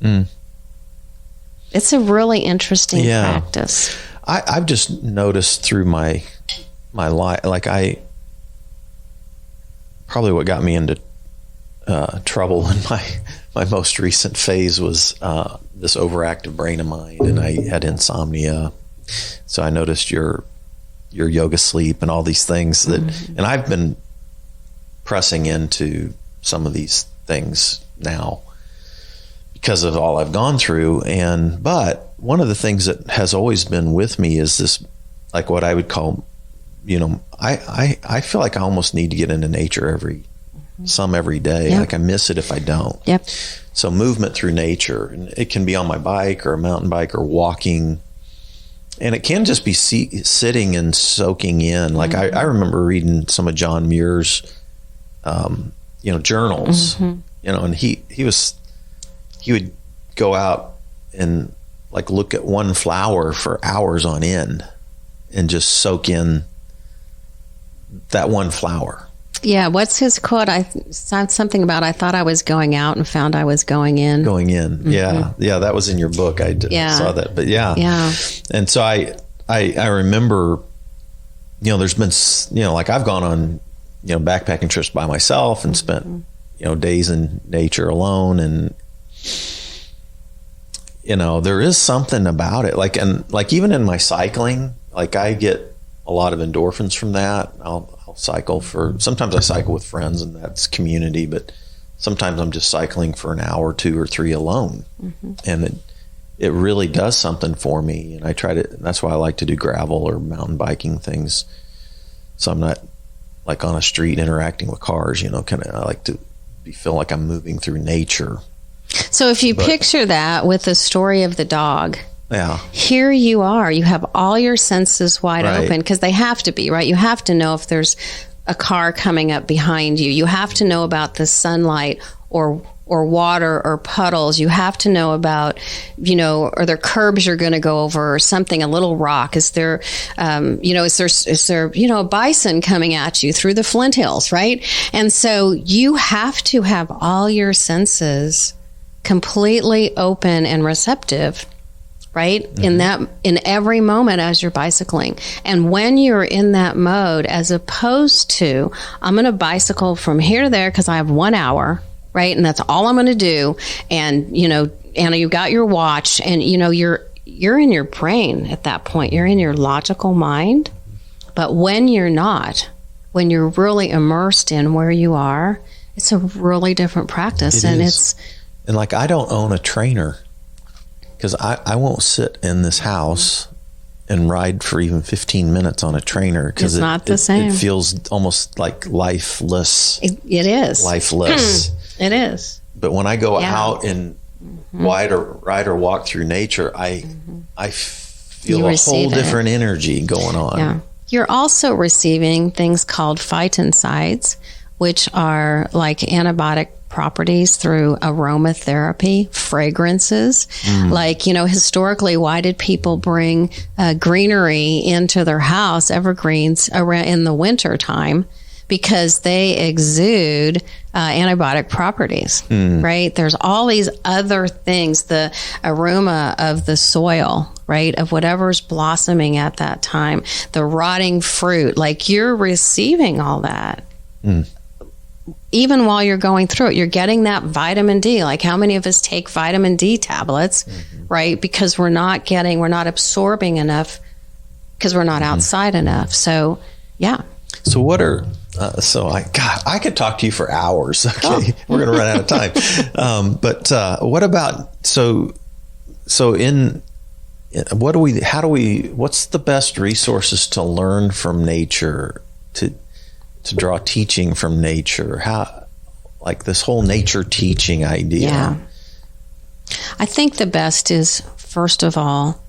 It's a really interesting practice. I've just noticed through my life, probably what got me into trouble in my most recent phase was this overactive brain of mine, and I had insomnia. So I noticed your yoga sleep and all these things that, and I've been pressing into some of these things now because of all I've gone through. But one of the things that has always been with me is this, like what I would call, I feel like I almost need to get into nature every day. Like I miss it if I don't. Yep. So movement through nature, and it can be on my bike or a mountain bike or walking. And it can just be sitting and soaking in. Like I remember reading some of John Muir's, journals, and he would go out and like look at one flower for hours on end and just soak in that one flower. Yeah. What's his quote? I saw something about, I thought I was going out and found I was going in. Yeah. Yeah. That was in your book. I saw that, but yeah. And so I remember, there's been, like I've gone on, backpacking trips by myself and spent, days in nature alone. And, there is something about it. Like even in my cycling, like I get a lot of endorphins from that. I'll cycle sometimes I cycle with friends, and that's community, but sometimes I'm just cycling for an hour, 2 or 3 alone. And it really does something for me. And that's why I like to do gravel or mountain biking things. So I'm not like on a street interacting with cars, I like to feel like I'm moving through nature. So if you picture that with the story of the dog, here you are, you have all your senses wide open, because they have to be, right? You have to know if there's a car coming up behind you. You have to know about the sunlight or water or puddles. You have to know about, are there curbs you're going to go over or something, a little rock? Is there, is there a bison coming at you through the Flint Hills, right? And so you have to have all your senses completely open and receptive, right? Mm-hmm. In every moment as you're bicycling. And when you're in that mode, as opposed to, I'm going to bicycle from here to there because I have 1 hour, right? And that's all I'm going to do. And, Anna, you got your watch and, you're in your brain at that point. You're in your logical mind. But when you're not, when you're really immersed in where you are, it's a really different practice. And like, I don't own a trainer because I won't sit in this house and ride for even 15 minutes on a trainer because it's not the same. It feels almost like lifeless. It is. Lifeless. It is. But when I go out and ride or walk through nature, I feel a whole different energy going on. Yeah. You're also receiving things called phytoncides, which are like antibiotic properties through aromatherapy, fragrances. Like, historically, why did people bring greenery into their house, evergreens, around in the winter time? Because they exude antibiotic properties, right? There's all these other things, the aroma of the soil, right? Of whatever's blossoming at that time, the rotting fruit, like you're receiving all that. Even while you're going through it, you're getting that vitamin D. Like how many of us take vitamin D tablets, right? Because we're not absorbing enough because we're not outside enough. So, yeah. So what are, I could talk to you for hours. Okay. We're going to run out of time. But what about, what's the best resources to learn from nature, to draw teaching from nature? How, like this whole nature teaching idea? Yeah. I think the best is, first of all,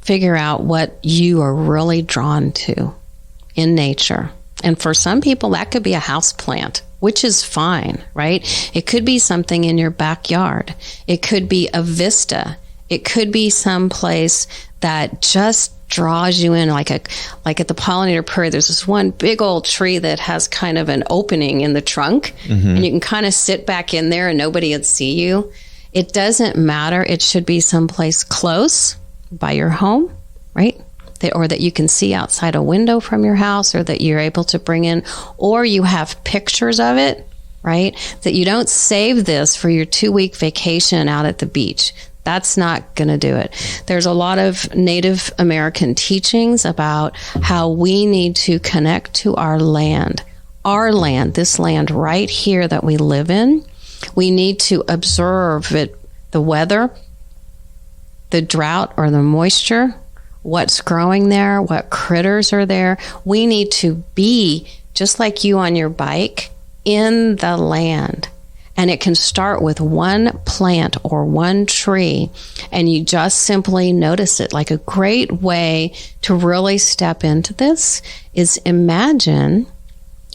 figure out what you are really drawn to in nature. And for some people, that could be a house plant, which is fine, right? It could be something in your backyard. It could be a vista. It could be some place that just draws you in, like at the pollinator prairie, there's this one big old tree that has kind of an opening in the trunk, and you can kind of sit back in there and nobody would see you. It doesn't matter. It should be someplace close by your home, right? Or that you can see outside a window from your house, or that you're able to bring in, or you have pictures of it, right? That you don't save this for your 2-week vacation out at the beach. That's not going to do it. There's a lot of Native American teachings about how we need to connect to our land, this land right here that we live in. We need to observe it, the weather, the drought or the moisture, what's growing there, what critters are there. We need to be, just like you on your bike, in the land. And it can start with one plant or one tree, and you just simply notice it. Like a great way to really step into this is imagine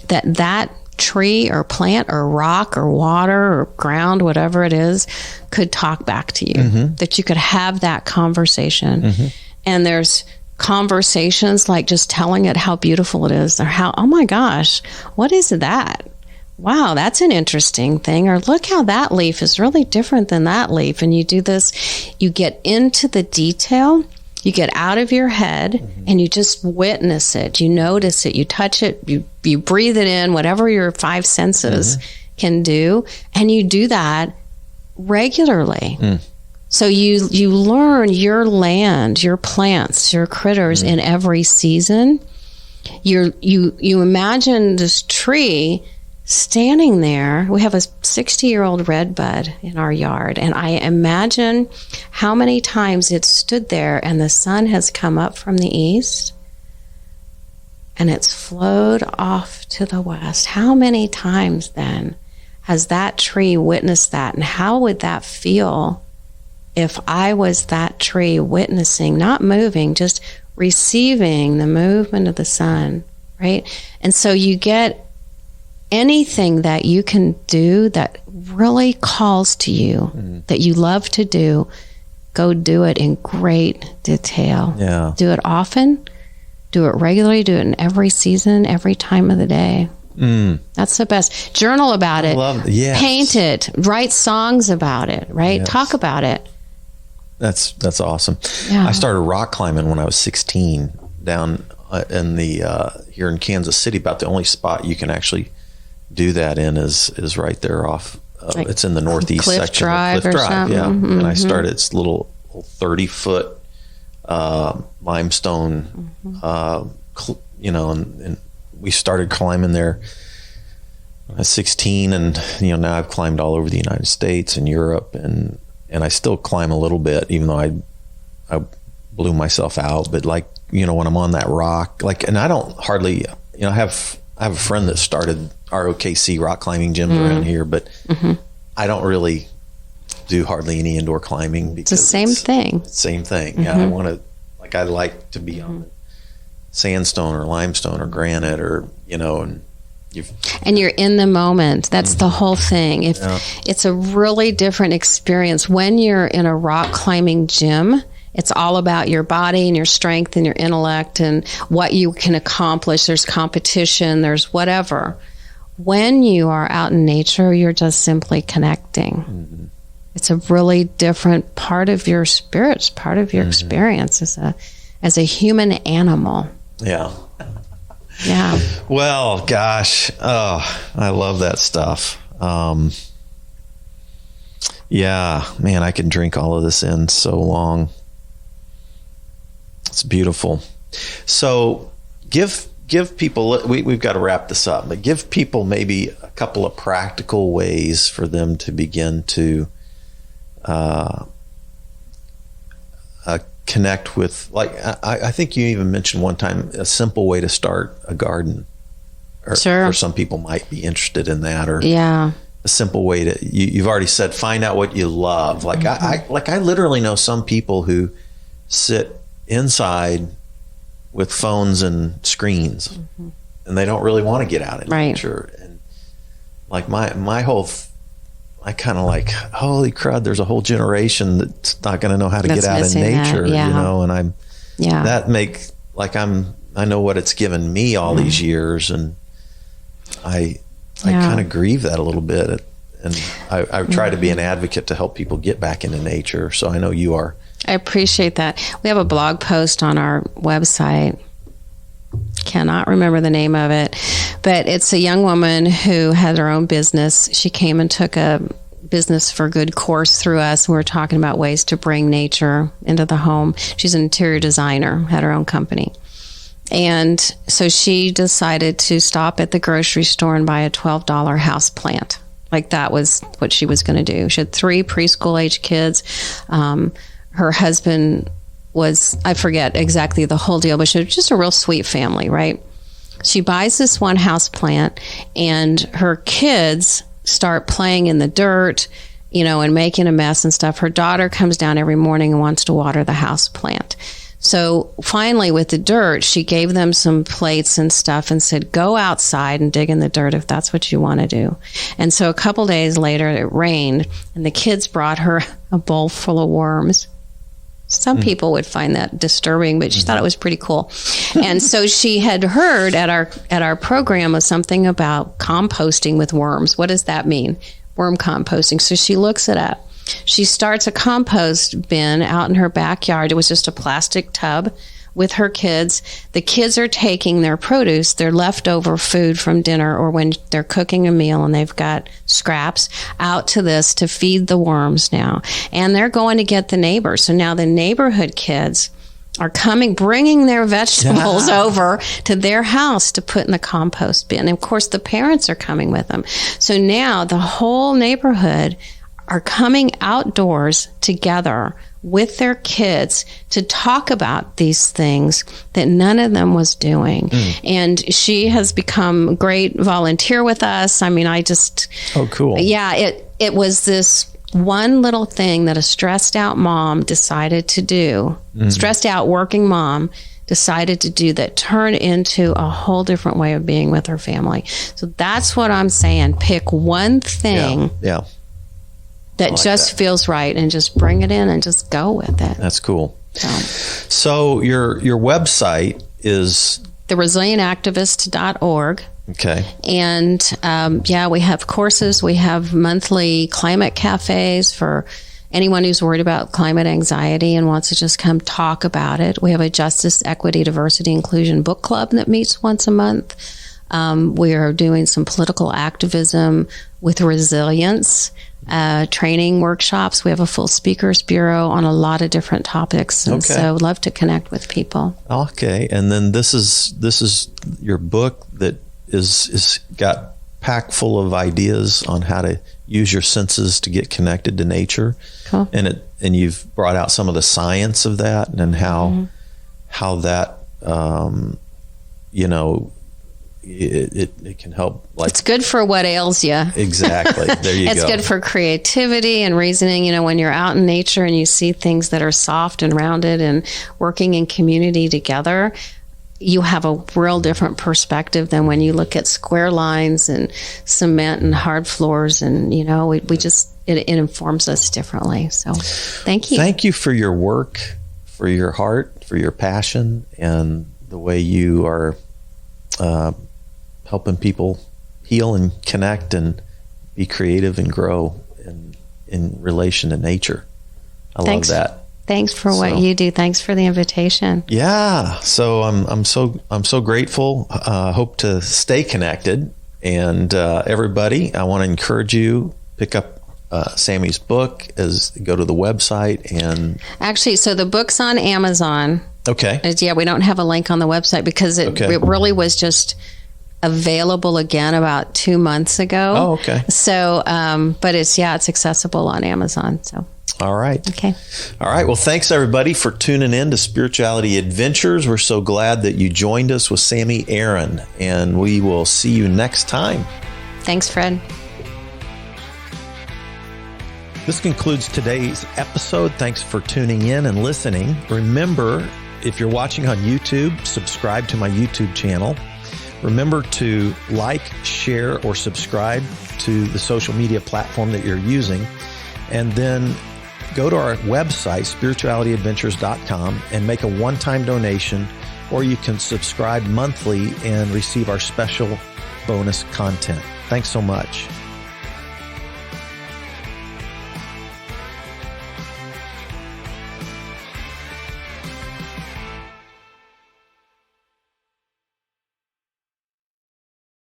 that tree or plant or rock or water or ground, whatever it is, could talk back to you, that you could have that conversation. And there's conversations like just telling it how beautiful it is, or how, oh my gosh, what is that? Wow, that's an interesting thing. Or look how that leaf is really different than that leaf. And you do this, you get into the detail, you get out of your head, and you just witness it. You notice it, you touch it, you breathe it in, whatever your 5 senses can do. And you do that regularly. So you learn your land, your plants, your critters in every season. You imagine this tree standing there. We have a 60-year-old redbud in our yard, and I imagine how many times it stood there and the sun has come up from the east and it's flowed off to the west. How many times then has that tree witnessed that? And how would that feel if I was that tree witnessing, not moving, just receiving the movement of the sun right? And so you get anything that you can do that really calls to you, that you love to do, go do it in great detail. Yeah. Do it often, do it regularly, do it in every season, every time of the day. That's the best. Journal about it. Yes. Paint it. Write songs about it, right? Yes. Talk about it. That's awesome. Yeah. I started rock climbing when I was 16 down in the here in Kansas City. About the only spot you can actually do that in is right there off. Like it's in the northeast Cliff section Drive of Cliff or Drive. something. Yeah, Mm-hmm. and I started this little 30-foot limestone, and we started climbing there at 16, and now I've climbed all over the United States and Europe, and I still climb a little bit, even though I blew myself out. But when I'm on that rock, and I don't hardly, I have a friend that started ROKC rock climbing gyms around here, but I don't really do hardly any indoor climbing because it's the same thing. Same thing. Yeah, I like to be on sandstone or limestone or granite or and you're in the moment. That's the whole thing. It's a really different experience when you're in a rock climbing gym. It's all about your body and your strength and your intellect and what you can accomplish. There's competition, there's whatever. When you are out in nature, you're just simply connecting. It's a really different part of your spirit, part of your experience as a human animal. Yeah. Yeah. Well, gosh, I love that stuff. Yeah, man, I can drink all of this in so long. It's beautiful. So give people, we've got to wrap this up, but give people maybe a couple of practical ways for them to begin to connect with, I think you even mentioned one time a simple way to start a garden. Sure. Or some people might be interested in that, or yeah, a simple way to, you've already said, find out what you love. I literally know some people who sit inside with phones and screens, and they don't really want to get out in nature. And my whole, I kind of holy crud, there's a whole generation that's not going to know how to get out in nature, and I know what it's given me all these years, and I kind of grieve that a little bit. And I try to be an advocate to help people get back into nature. So I know you are. I appreciate that. We have a blog post on our website. Cannot remember the name of it, but it's a young woman who had her own business. She came and took a business for good course through us. We were talking about ways to bring nature into the home. She's an interior designer, had her own company. And so she decided to stop at the grocery store and buy a $12 house plant. That was what she was going to do. She had 3 preschool age kids. Her husband was, I forget exactly the whole deal, but she was just a real sweet family, right? She buys this one house plant, and her kids start playing in the dirt, and making a mess and stuff. Her daughter comes down every morning and wants to water the house plant. So finally, with the dirt, she gave them some plates and stuff and said, go outside and dig in the dirt if that's what you want to do. And so a couple days later, it rained, and the kids brought her a bowl full of worms. Some people would find that disturbing, but she thought it was pretty cool. And so she had heard at our program of something about composting with worms. What does that mean? Worm composting. So she looks it up. She starts a compost bin out in her backyard. It was just a plastic tub with her kids. The kids are taking their produce, their leftover food from dinner, or when they're cooking a meal and they've got scraps, out to this to feed the worms now. And they're going to get the neighbors. So now the neighborhood kids are bringing their vegetables over to their house to put in the compost bin. And of course, the parents are coming with them. So now the whole neighborhood are coming outdoors together with their kids to talk about these things that none of them was doing. And she has become a great volunteer with us. I mean, oh, cool. Yeah, it was this one little thing that a stressed out mom decided to do, stressed out working mom decided to do that turned into a whole different way of being with her family. So that's what I'm saying. Pick one thing that just feels right and just bring it in and just go with it. That's cool. So your website is theresilientactivist.org. Okay. And we have courses. We have monthly climate cafes for anyone who's worried about climate anxiety and wants to just come talk about it. We have a Justice, Equity, Diversity, Inclusion book club that meets once a month. We are doing some political activism with resilience, training workshops. We have a full speakers bureau on a lot of different topics. And so I'd love to connect with people. Okay. And then this is your book that is got packed full of ideas on how to use your senses to get connected to nature. Cool. And you've brought out some of the science of that and how that it can help. Like, it's good for what ails you. Exactly. There you go. It's good for creativity and reasoning. You know, when you're out in nature and you see things that are soft and rounded and working in community together, you have a real different perspective than when you look at square lines and cement and hard floors. And, you know, it informs us differently. So thank you. Thank you for your work, for your heart, for your passion, and the way you are helping people heal and connect and be creative and grow in relation to nature. I love that. Thanks for what you do. Thanks for the invitation. Yeah. So I'm so grateful. Hope to stay connected. And everybody, I want to encourage you, pick up Sami's book, go to the website and actually, so the book's on Amazon. Okay. We don't have a link on the website because it really was just available again about 2 months ago. Oh, okay. So, but it's accessible on Amazon. So. All right. Okay. All right. Well, thanks everybody for tuning in to Spirituality Adventures. We're so glad that you joined us with Sami Aaron, and we will see you next time. Thanks, Fred. This concludes today's episode. Thanks for tuning in and listening. Remember, if you're watching on YouTube, subscribe to my YouTube channel. Remember to like, share, or subscribe to the social media platform that you're using. And then go to our website, spiritualityadventures.com, and make a one-time donation, or you can subscribe monthly and receive our special bonus content. Thanks so much.